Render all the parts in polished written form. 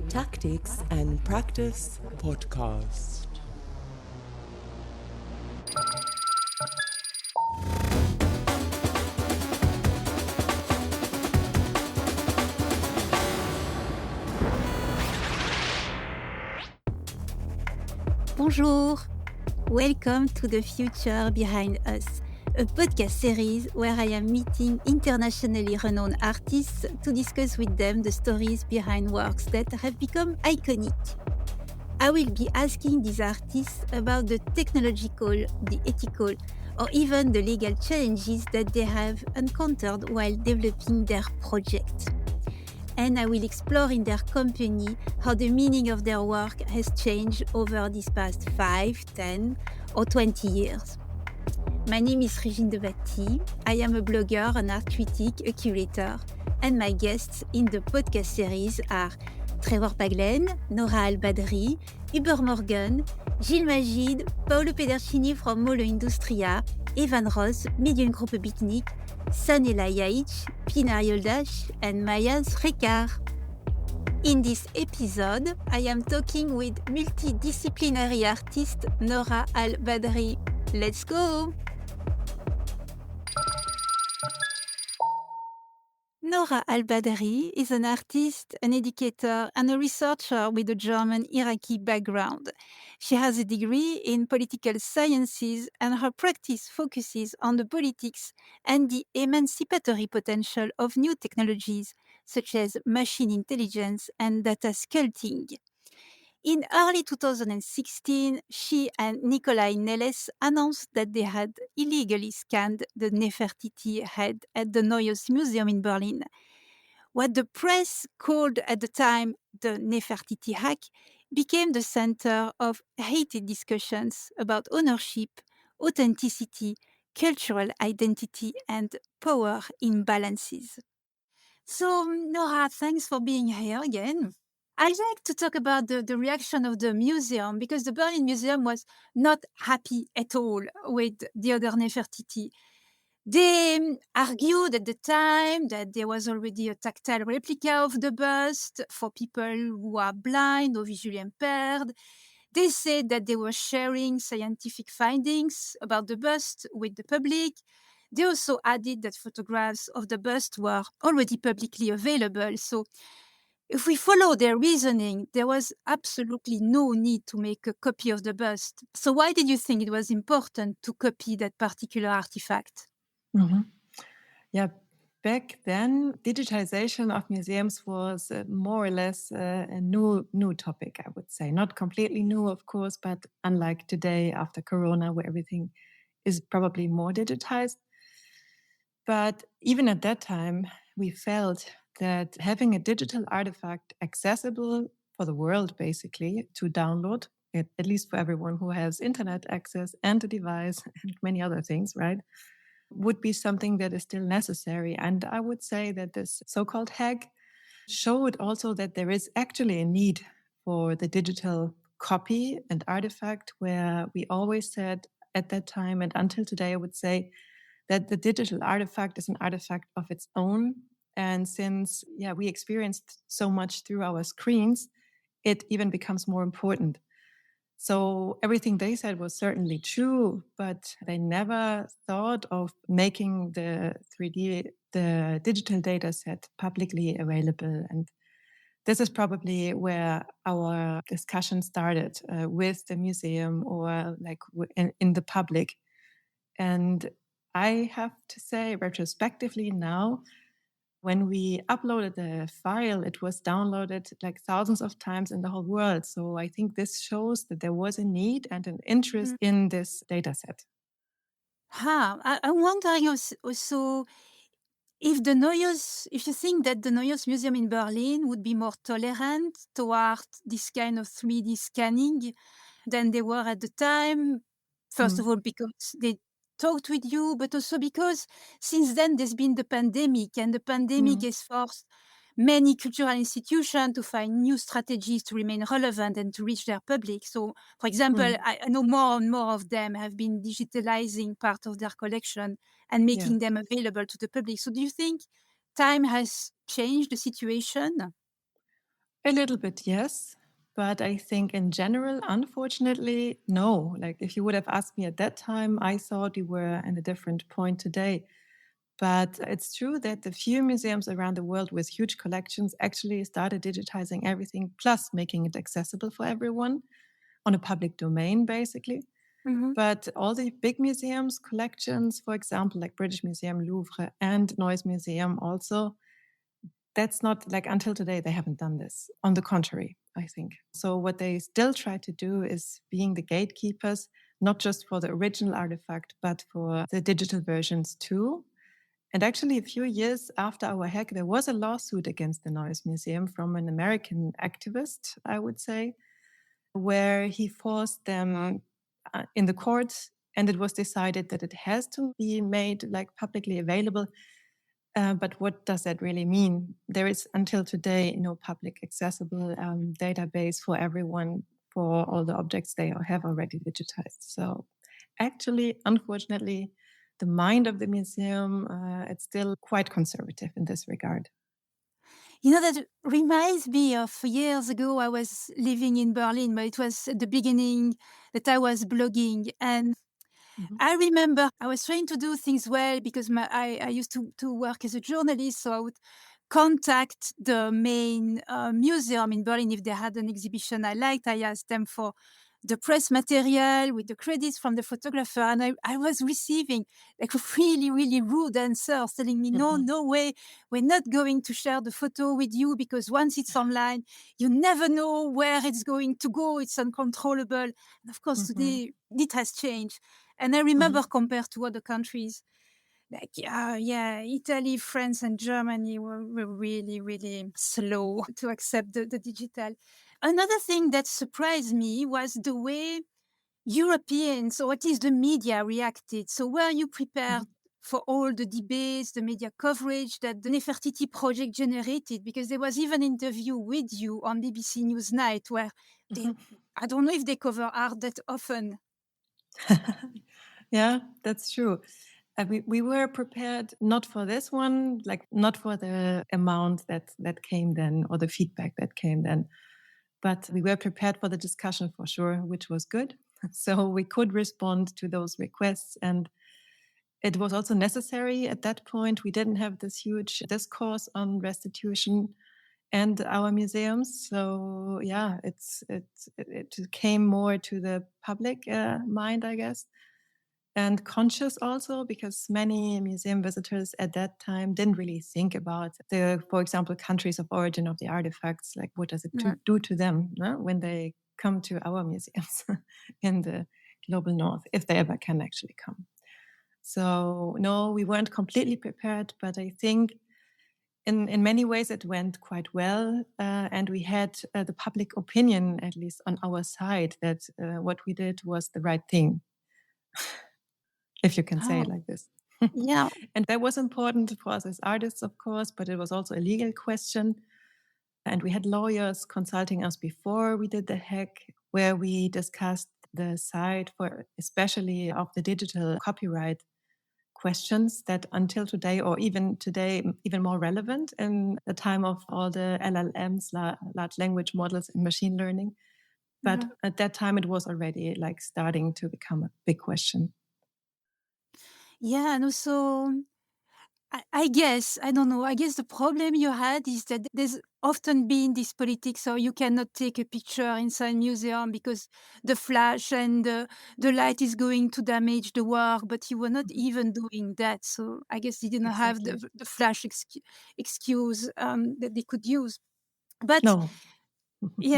Tactics and Practice podcast. Bonjour! Welcome to The Future Behind Us, a podcast series where I am meeting internationally renowned artists to discuss with them the stories behind works that have become iconic. I will be asking these artists about the technological, the ethical, or even the legal challenges that they have encountered while developing their projects. And I will explore in their company how the meaning of their work has changed over these past 5, 10, or 20 years. My name is Régine Debatty. I am a blogger, an art critic, a curator, and my guests in the podcast series are Trevor Paglen, Nora Al-Badri, Hubert Morgan, Gilles Magid, Paolo Pedercini from Molo Industria, Evan Ross, Mediengruppe Bitnik, Sanela Yaich, Pinar Yoldash, and Maya Srekar. In this episode, I am talking with multidisciplinary artist Nora Al-Badri. Let's go! Nora Al-Badri is an artist, an educator, and a researcher with a German-Iraqi background. She has a degree in political sciences, and her practice focuses on the politics and the emancipatory potential of new technologies, such as machine intelligence and data sculpting. In early 2016, she and Nikolai Neles announced that they had illegally scanned the Nefertiti head at the Neues Museum in Berlin. What the press called at the time the Nefertiti hack became the center of heated discussions about ownership, authenticity, cultural identity, and power imbalances. So, Nora, thanks for being here again. I'd like to talk about the reaction of the museum, because the Berlin Museum was not happy at all with the Other Nefertiti. They argued at the time that there was already a tactile replica of the bust for people who are blind or visually impaired. They said that they were sharing scientific findings about the bust with the public. They also added that photographs of the bust were already publicly available. So if we follow their reasoning, there was absolutely no need to make a copy of the bust. So why did you think it was important to copy that particular artifact? Mm-hmm. Yeah, back then, digitization of museums was more or less a new topic, I would say. Not completely new, of course, but unlike today after Corona, where everything is probably more digitized. But even at that time, we felt that having a digital artifact accessible for the world, basically, to download, at least for everyone who has internet access and a device and many other things, right, would be something that is still necessary. And I would say that this so-called hack showed also that there is actually a need for the digital copy and artifact, where we always said at that time and until today, I would say that the digital artifact is an artifact of its own. And since, we experienced so much through our screens, it even becomes more important. So everything they said was certainly true, but they never thought of making the digital data set publicly available. And this is probably where our discussion started with the museum or like in the public. And I have to say, retrospectively now, when we uploaded the file, it was downloaded like thousands of times in the whole world. So I think this shows that there was a need and an interest in this data set. I'm wondering also if you think that the Neues Museum in Berlin would be more tolerant toward this kind of 3D scanning than they were at the time. First of all, because they talked with you, but also because since then there's been the pandemic, and the pandemic has forced many cultural institutions to find new strategies to remain relevant and to reach their public. So, for example, I know more and more of them have been digitalizing part of their collection and making them available to the public. So do you think time has changed the situation? A little bit, yes. But I think in general, unfortunately, no. Like if you would have asked me at that time, I thought we were in a different point today. But it's true that the few museums around the world with huge collections actually started digitizing everything, plus making it accessible for everyone on a public domain, basically. Mhm. But all the big museums, collections, for example, like British Museum, Louvre, and Noise Museum also, that's not like until today, they haven't done this. On the contrary, I think. So what they still try to do is being the gatekeepers, not just for the original artifact, but for the digital versions too. And actually, a few years after our hack, there was a lawsuit against the Noise Museum from an American activist, I would say, where he forced them in the court, and it was decided that it has to be made like publicly available. But what does that really mean? There is until today no public accessible database for everyone for all the objects they have already digitized. So actually, unfortunately, the mind of the museum, it's still quite conservative in this regard. You know, that reminds me of years ago, I was living in Berlin, but it was at the beginning that I was blogging. And Mhm. I remember I was trying to do things well because I used to work as a journalist. So I would contact the main museum in Berlin if they had an exhibition I liked. I asked them for the press material with the credits from the photographer. And I was receiving like really, really rude answers telling me, no, Mhm. no way, we're not going to share the photo with you because once it's online, you never know where it's going to go. It's uncontrollable. And of course, Mhm. today it has changed. And I remember compared to other countries, like, yeah, Italy, France, and Germany were really, really slow to accept the digital. Another thing that surprised me was the way Europeans, or at least the media, reacted. So were you prepared Mhm. for all the debates, the media coverage that the Nefertiti project generated? Because there was even an interview with you on BBC Newsnight where they, Mhm. I don't know if they cover art that often. Yeah, that's true. We were prepared not for this one, like not for the amount that came then or the feedback that came then, but we were prepared for the discussion for sure, which was good. So we could respond to those requests, and it was also necessary at that point. We didn't have this huge discourse on restitution and our museums, so yeah, it came more to the public mind, I guess, and conscious also, because many museum visitors at that time didn't really think about the, for example, countries of origin of the artifacts. Like, what does it Yeah. do to them when they come to our museums in the global north, if they ever can actually come? So no, we weren't completely prepared, but I think in many ways it went quite well, and we had the public opinion at least on our side that what we did was the right thing, if you can say it Oh, like this. yeah. And that was important for us as artists, of course, but it was also a legal question. And we had lawyers consulting us before we did the hack, where we discussed the side for especially of the digital copyright questions that until today, or even today, even more relevant in the time of all the LLMs, large language models and machine learning. But Mhm. at that time, it was already like starting to become a big question. Yeah, and also, I guess, I don't know, I guess the problem you had is that there's often been this politics, so you cannot take a picture inside museum because the flash and the light is going to damage the work, but you were not Mhm. even doing that. So I guess they didn't have Exactly. the flash excuse that they could use. But No.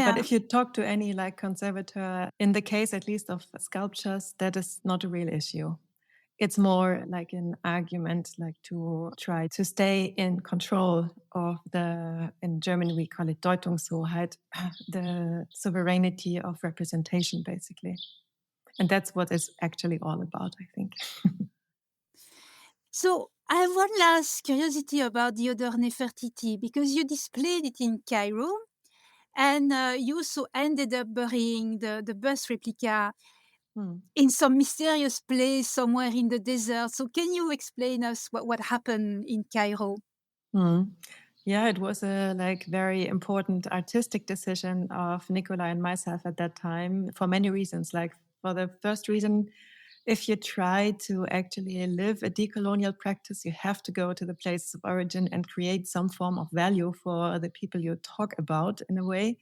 But yeah, if you talk to any like conservator, in the case at least of sculptures, that is not a real issue. It's more like an argument, like to try to stay in control of the, in German we call it Deutungshoheit, the sovereignty of representation, basically. And that's what it's actually all about, I think. so I have one last curiosity about the Other Nefertiti because you displayed it in Cairo. And you also ended up burying the bus replica Hmm. in some mysterious place somewhere in the desert. So can you explain us what happened in Cairo? Hmm. Yeah, it was a very important artistic decision of Nikolai and myself at that time for many reasons. Like, for the first reason, if you try to actually live a decolonial practice, you have to go to the places of origin and create some form of value for the people you talk about, in a way,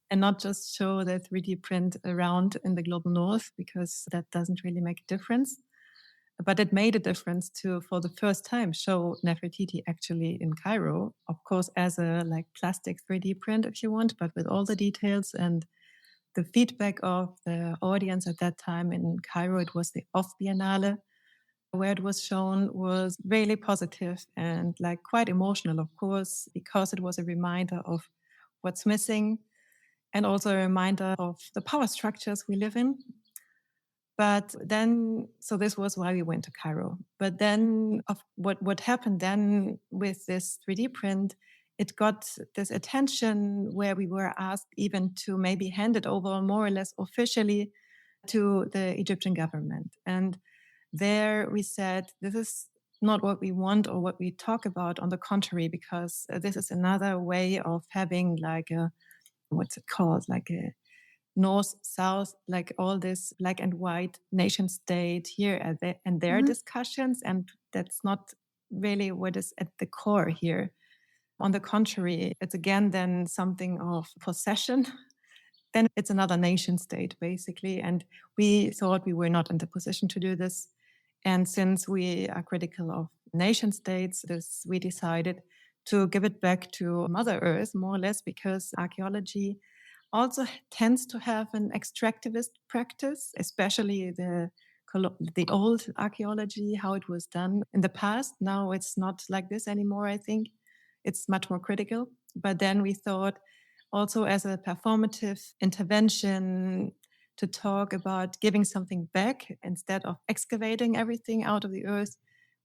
and not just show the 3D print around in the global north, because that doesn't really make a difference. But it made a difference to, for the first time, show Nefertiti actually in Cairo, of course, as a plastic 3D print, if you want, but with all the details. And the feedback of the audience at that time in Cairo, it was the Off Biennale, where it was shown, was really positive and quite emotional, of course, because it was a reminder of what's missing and also a reminder of the power structures we live in. But then, so this was why we went to Cairo. But then what happened then with this 3D print, it got this attention where we were asked even to maybe hand it over more or less officially to the Egyptian government. And there we said, this is not what we want or what we talk about. On the contrary, because this is another way of having what's it called? A north, south, all this black and white nation state here and there discussions. And that's not really what is at the core here. On the contrary, it's again then something of possession. Then it's another nation state, basically. And we thought we were not in the position to do this. And since we are critical of nation states, we decided to give it back to Mother Earth, more or less, because archaeology also tends to have an extractivist practice, especially the old archaeology, how it was done in the past. Now it's not like this anymore, I think. It's much more critical. But then we thought also as a performative intervention to talk about giving something back instead of excavating everything out of the earth.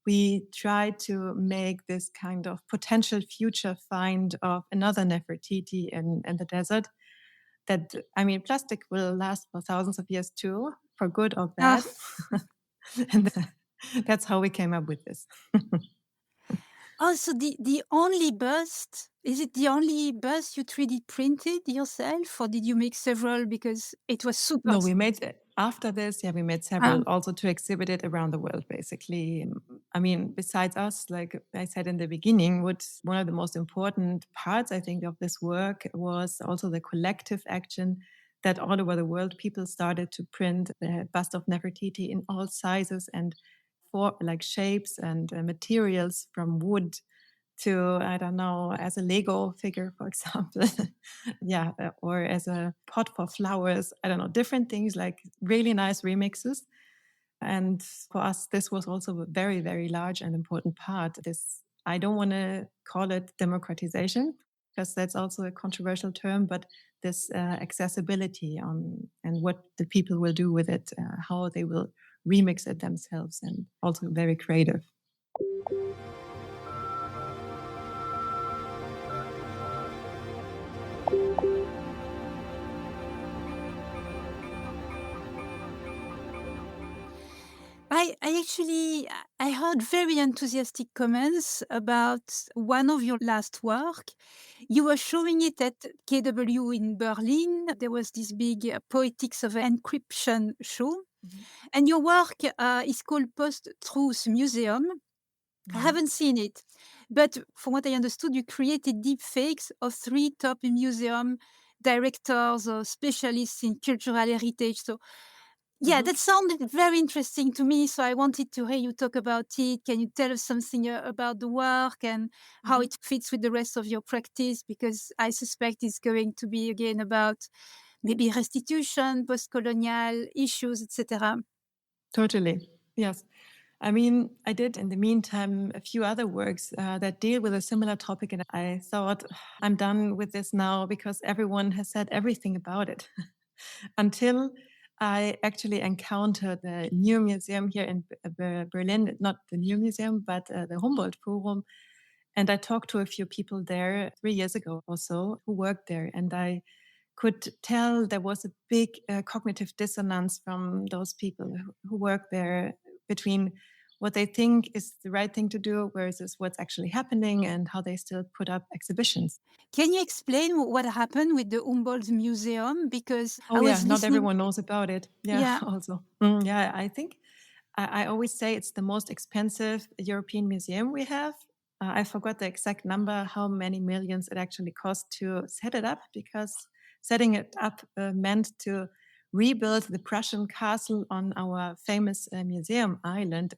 We tried to make this kind of potential future find of another Nefertiti in the desert. That, I mean, plastic will last for thousands of years too, for good or bad. And that's how we came up with this. So the only bust, is it the only bust you 3D printed yourself, or did you make several because it was super? No, we made, after this, we made several also to exhibit it around the world, basically. I mean, besides us, like I said in the beginning, one of the most important parts, I think, of this work was also the collective action that all over the world people started to print the bust of Nefertiti in all sizes and for shapes and materials, from wood to, I don't know, as a Lego figure, for example, or as a pot for flowers, I don't know, different things, really nice remixes. And for us, this was also a very, very large and important part. I don't want to call it democratization, because that's also a controversial term, but this accessibility and what the people will do with it, how they will remix it themselves, and also very creative. I heard very enthusiastic comments about one of your last work. You were showing it at KW in Berlin. There was this big Poetics of Encryption show. And your work is called Post-Truth Museum. I haven't seen it, but from what I understood, you created deepfakes of 3 top museum directors or specialists in cultural heritage. So that sounded very interesting to me. So I wanted to hear you talk about it. Can you tell us something about the work and how it fits with the rest of your practice? Because I suspect it's going to be again about maybe restitution, post-colonial issues, etc. Totally. Yes. I mean, I did in the meantime a few other works that deal with a similar topic. And I thought, I'm done with this now because everyone has said everything about it. Until I actually encountered the new museum here in Berlin, not the new museum, but the Humboldt Forum. And I talked to a few people there 3 years ago or so who worked there. And I could tell there was a big cognitive dissonance from those people who worked there between what they think is the right thing to do versus what's actually happening and how they still put up exhibitions. Can you explain what happened with the Humboldt Museum? Because I Oh yeah, was not listening. everyone knows about it. Yeah, Yeah. also. Yeah, I think I always say it's the most expensive European museum we have. I forgot the exact number, how many millions it actually cost to set it up, because setting it up meant to rebuild the Prussian castle on our famous museum island,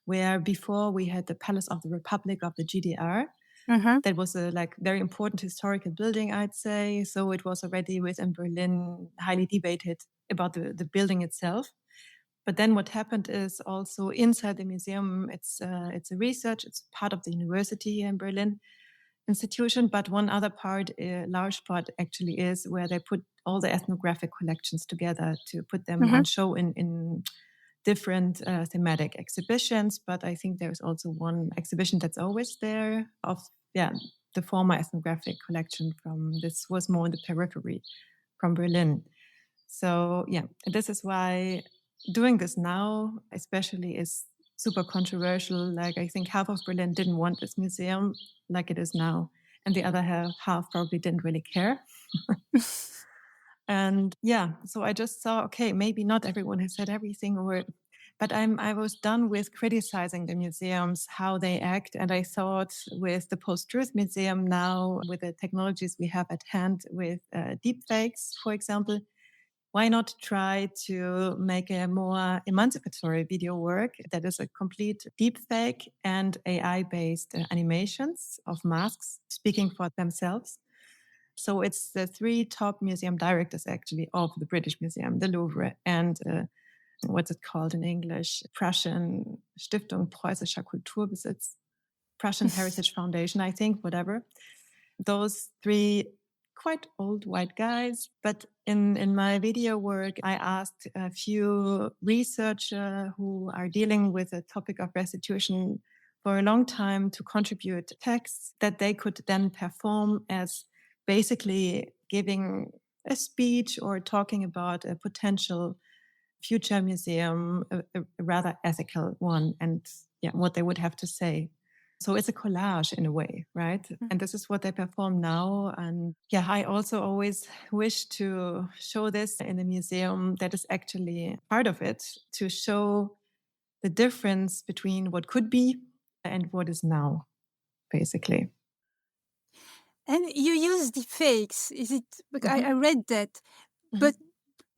where before we had the Palace of the Republic of the GDR. Uh-huh. That was a very important historical building, I'd say. So it was already within Berlin highly debated about the building itself. But then what happened is also inside the museum, it's a research, it's part of the university here in Berlin institution. But one other part, a large part actually, is where they put all the ethnographic collections together to put them on show in different thematic exhibitions. But I think there's also one exhibition that's always there of the former ethnographic collection this was more in the periphery from Berlin. So this is why doing this now especially is super controversial. Like, I think half of Berlin didn't want this museum like it is now, and the other half probably didn't really care. And so I just saw, okay, maybe not everyone has said everything, but I was done with criticizing the museums, how they act. And I thought, with the Post-Truth Museum now, with the technologies we have at hand with deepfakes, for example, why not try to make a more emancipatory video work that is a complete deepfake and AI-based animations of masks speaking for themselves? So it's the 3 top museum directors, actually, of the British Museum, the Louvre, and what's it called in English? Prussian Stiftung Preußischer Kulturbesitz, Prussian Heritage Foundation, I think, whatever. Those 3 quite old white guys. But in my video work, I asked a few researchers who are dealing with the topic of restitution for a long time to contribute texts that they could then perform as basically giving a speech or talking about a potential future museum, a rather ethical one, and what they would have to say. So it's a collage in a way, right? And this is what they perform now. And I also always wish to show this in a museum that is actually part of it, to show the difference between what could be and what is now, basically. And you use deepfakes, is it? I read that. But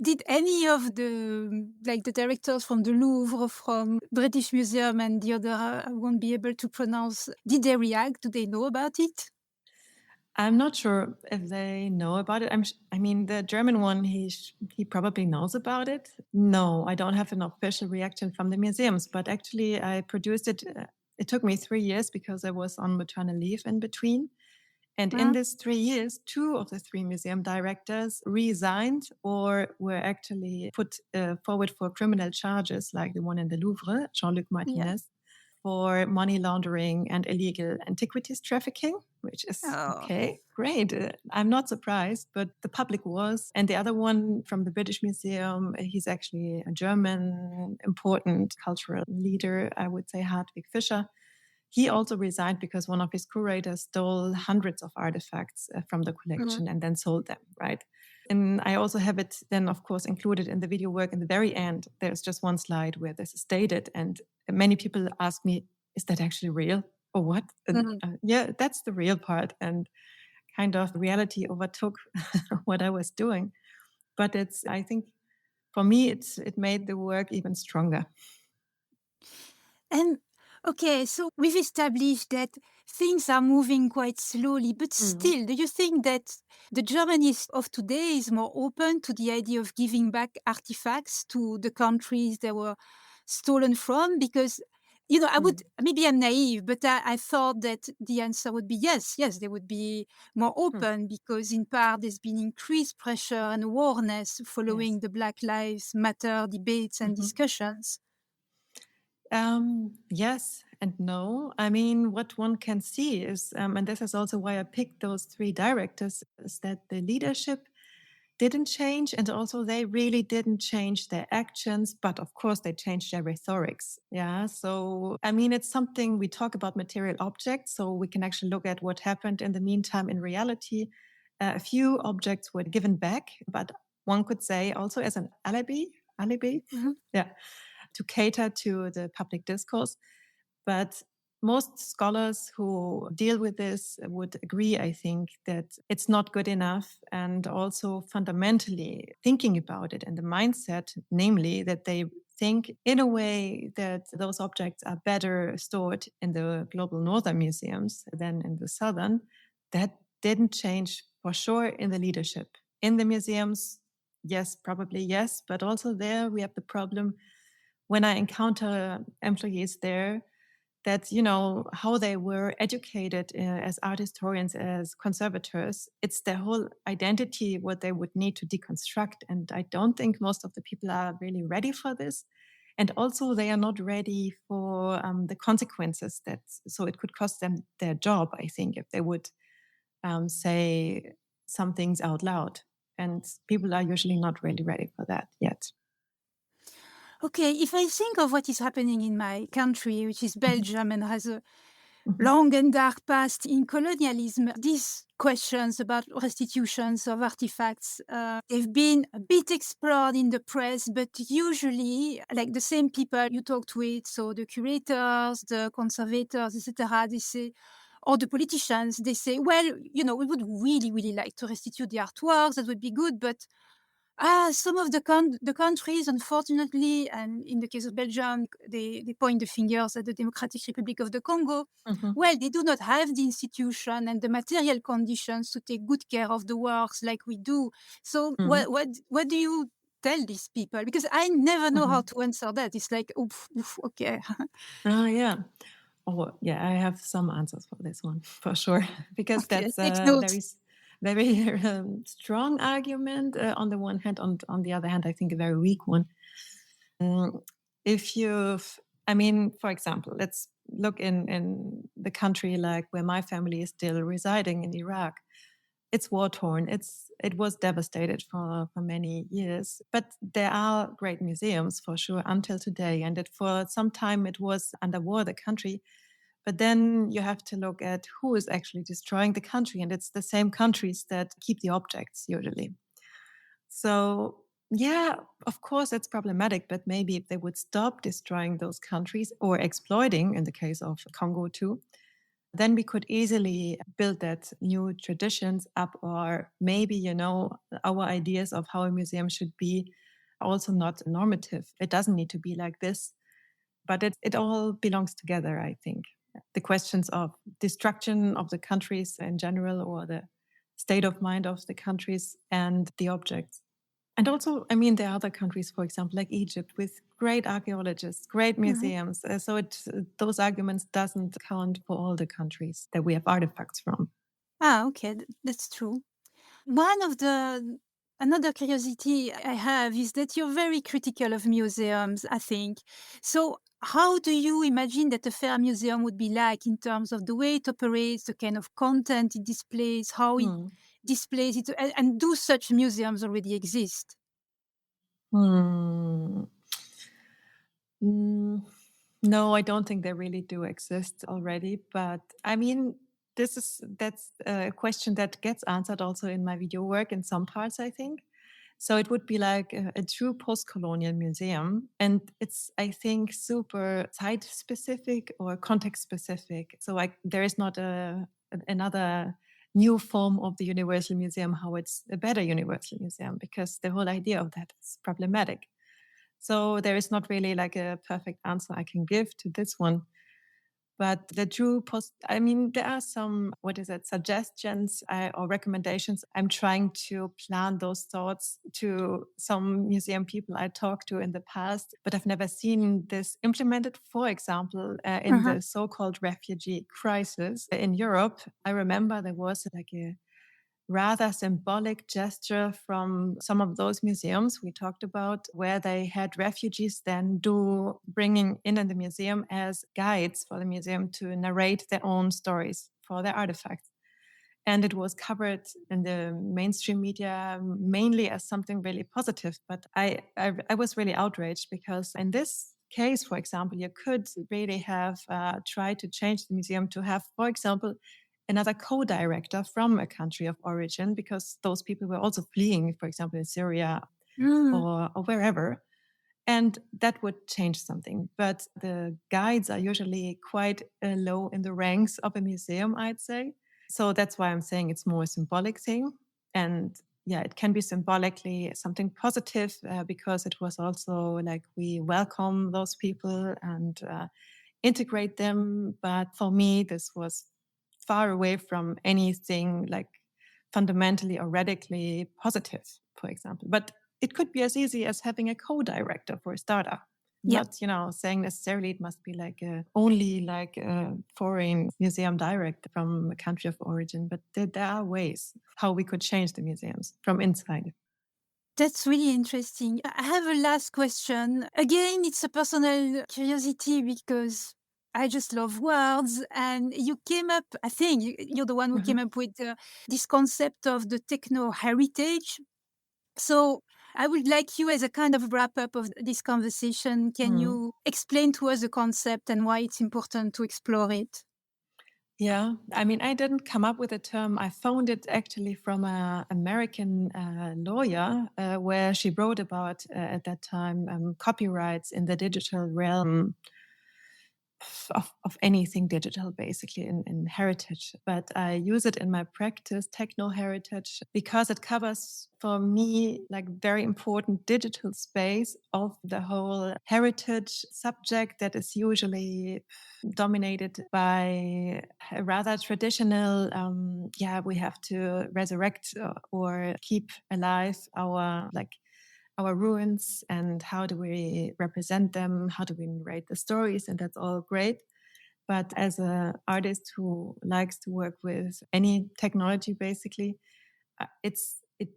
did any of the directors from the Louvre, from British Museum, and the other I won't be able to pronounce, did they react? Do they know about it? I'm not sure if they know about it. I mean, the German one, he probably knows about it. No, I don't have an official reaction from the museums, but actually I produced it. It took me 3 years because I was on maternal leave in between. And in these 3 years, 2 of the 3 museum directors resigned or were actually put forward for criminal charges, like the one in the Louvre, Jean-Luc Martinez, for money laundering and illegal antiquities trafficking, which is okay, great. I'm not surprised, but the public was. And the other one from the British Museum, he's actually a German important cultural leader, I would say, Hartwig Fischer. He also resigned because one of his curators stole hundreds of artifacts from the collection and then sold them, right? And I also have it then, of course, included in the video work. In the very end, there's just one slide where this is stated. And many people ask me, is that actually real or what? And, that's the real part. And kind of reality overtook what I was doing. But I think for me, it made the work even stronger. And okay, so we've established that things are moving quite slowly, but still, do you think that the Germany of today is more open to the idea of giving back artifacts to the countries they were stolen from? Because, I would, maybe I'm naive, but I thought that the answer would be yes, they would be more open because in part there's been increased pressure and awareness following the Black Lives Matter debates and discussions. Yes and no. I mean, what one can see is, and this is also why I picked those 3 directors, is that the leadership didn't change, and also they really didn't change their actions, but of course they changed their rhetorics. Yeah, so I mean, it's something we talk about material objects, so we can actually look at what happened in the meantime in reality. A few objects were given back, but one could say also as an alibi, yeah, to cater to the public discourse. But most scholars who deal with this would agree, I think, that it's not good enough. And also fundamentally thinking about it and the mindset, namely that they think in a way that those objects are better stored in the global northern museums than in the southern, that didn't change for sure in the leadership. In the museums, yes, probably yes, but also there we have the problem when I encounter employees there, that, you know, how they were educated as art historians, as conservators. It's their whole identity, what they would need to deconstruct. And I don't think most of the people are really ready for this. And also they are not ready for the consequences so it could cost them their job, I think, if they would say some things out loud. And people are usually not really ready for that yet. Okay, if I think of what is happening in my country, which is Belgium, and has a long and dark past in colonialism, these questions about restitutions of artifacts, they've been a bit explored in the press, but usually, like the same people you talked with, so the curators, the conservators, etc., they say, or the politicians, they say, well, you know, we would really, really like to restitute the artworks, that would be good, but some of the countries, unfortunately, and in the case of Belgium, they point the fingers at the Democratic Republic of the Congo. Well, they do not have the institution and the material conditions to take good care of the works like we do. So what do you tell these people? Because I never know how to answer that. It's like, oof, okay. Yeah. Oh, yeah, I have some answers for this one, for sure, because Okay, that's take a note. very strong argument on the one hand. On the other hand, I think a very weak one. For example, let's look in the country like where my family is still residing in Iraq. It's war-torn. It was devastated for many years, but there are great museums for sure until today. And for some time it was under war, the country. But then you have to look at who is actually destroying the country, and it's the same countries that keep the objects usually. So yeah, of course it's problematic, but maybe if they would stop destroying those countries or exploiting, in the case of Congo too, then we could easily build that new traditions up, or maybe, you know, our ideas of how a museum should be also not normative. It doesn't need to be like this, but it all belongs together, I think. The questions of destruction of the countries in general, or the state of mind of the countries and the objects. And also, I mean, there are other countries, for example, like Egypt, with great archaeologists, great museums. So those arguments doesn't count for all the countries that we have artifacts from. Okay, that's true. Another curiosity I have is that you're very critical of museums, I think. So how do you imagine that a fair museum would be like in terms of the way it operates, the kind of content it displays, how it displays it, and do such museums already exist? Hmm. No, I don't think they really do exist already. But I mean, that's a question that gets answered also in my video work in some parts, I think. So it would be like a true post-colonial museum. And it's, I think, super site-specific or context-specific. So there is not another new form of the Universal Museum, how it's a better Universal Museum, because the whole idea of that is problematic. So there is not really like a perfect answer I can give to this one. But the true there are some, suggestions or recommendations. I'm trying to plan those thoughts to some museum people I talked to in the past, but I've never seen this implemented. For example, in the so-called refugee crisis in Europe, I remember there was like a rather symbolic gesture from some of those museums we talked about, where they had refugees then bringing in the museum as guides for the museum to narrate their own stories for their artifacts. And it was covered in the mainstream media mainly as something really positive. But I was really outraged because in this case, for example, you could really have tried to change the museum to have, for example, another co-director from a country of origin, because those people were also fleeing, for example, in Syria or wherever. And that would change something. But the guides are usually quite low in the ranks of a museum, I'd say. So that's why I'm saying it's more a symbolic thing. And yeah, it can be symbolically something positive because it was also like we welcome those people and integrate them. But for me, this was far away from anything like fundamentally or radically positive, for example. But it could be as easy as having a co-director for a startup. Yeah. Not, saying necessarily it must be like only like a foreign museum director from a country of origin, but there are ways how we could change the museums from inside. That's really interesting. I have a last question. Again, it's a personal curiosity because I just love words. And you came up, I think you're the one who came up with this concept of the techno heritage. So I would like you, as a kind of wrap up of this conversation, can you explain to us the concept and why it's important to explore it? Yeah, I mean, I didn't come up with a term. I found it actually from an American lawyer where she wrote about, at that time, copyrights in the digital realm of anything digital, basically, in heritage. But I use it in my practice, techno-heritage, because it covers, for me, like very important digital space of the whole heritage subject that is usually dominated by a rather traditional, we have to resurrect or keep alive our ruins, and how do we represent them? How do we narrate the stories? And that's all great. But as an artist who likes to work with any technology, basically, it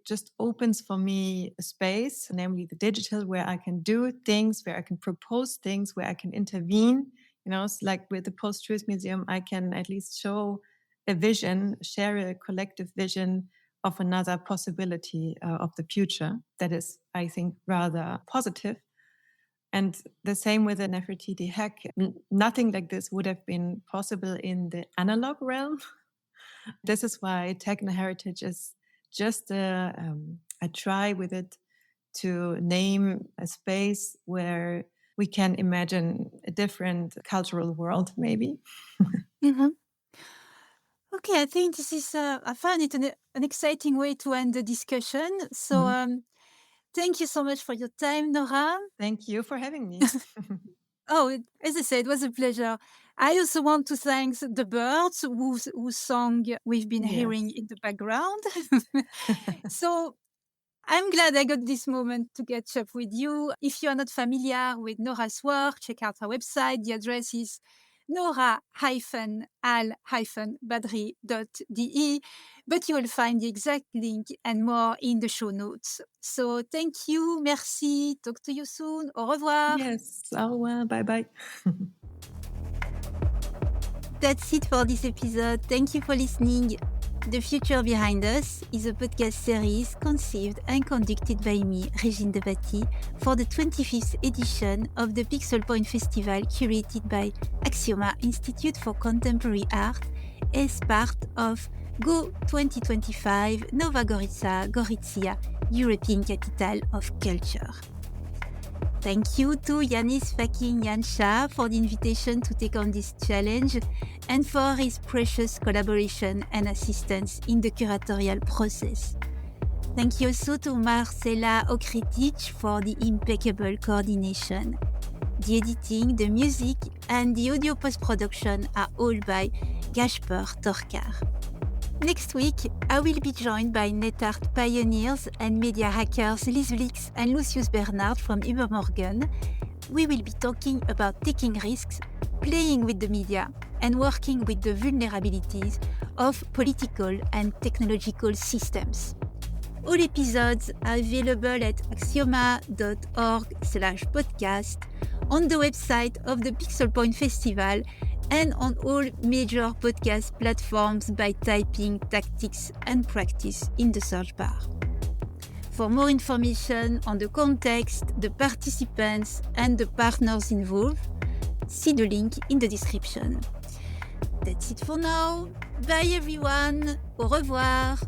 just opens for me a space, namely the digital, where I can do things, where I can propose things, where I can intervene. It's like with the Post-Truth Museum, I can at least show a vision, share a collective vision of another possibility of the future that is, I think, rather positive. And the same with the Nefertiti hack. Nothing like this would have been possible in the analog realm. This is why techno-heritage is just a try with it to name a space where we can imagine a different cultural world, maybe. Okay, I think this is, I found it an exciting way to end the discussion. So thank you so much for your time, Nora. Thank you for having me. As I said, it was a pleasure. I also want to thank the birds whose song we've been hearing in the background. So I'm glad I got this moment to catch up with you. If you are not familiar with Nora's work, check out her website. The address is nora-al-badri.de, but you will find the exact link and more in the show notes. So thank you, merci, talk to you soon, au revoir. Yes, au revoir, bye-bye. That's it for this episode. Thank you for listening. The Future Behind Us is a podcast series conceived and conducted by me, Régine Debatty, for the 25th edition of the Pixel Point Festival curated by Aksioma Institute for Contemporary Art as part of Go 2025 Nova Gorica Gorizia, European Capital of Culture. Thank you to Janez, Fakin, Janša for the invitation to take on this challenge and for his precious collaboration and assistance in the curatorial process. Thank you also to Marcela Okritic for the impeccable coordination. The editing, the music, and the audio post-production are all by Gašper Torkar. Next week, I will be joined by net art pioneers and media hackers Liz Blix and Lucius Bernard from Übermorgen. We will be talking about taking risks, playing with the media, and working with the vulnerabilities of political and technological systems. All episodes are available at aksioma.org/podcast, on the website of the Pixel Point Festival, and on all major podcast platforms by typing tactics and practice in the search bar. For more information on the context, the participants, and the partners involved, see the link in the description. That's it for now. Bye everyone. Au revoir.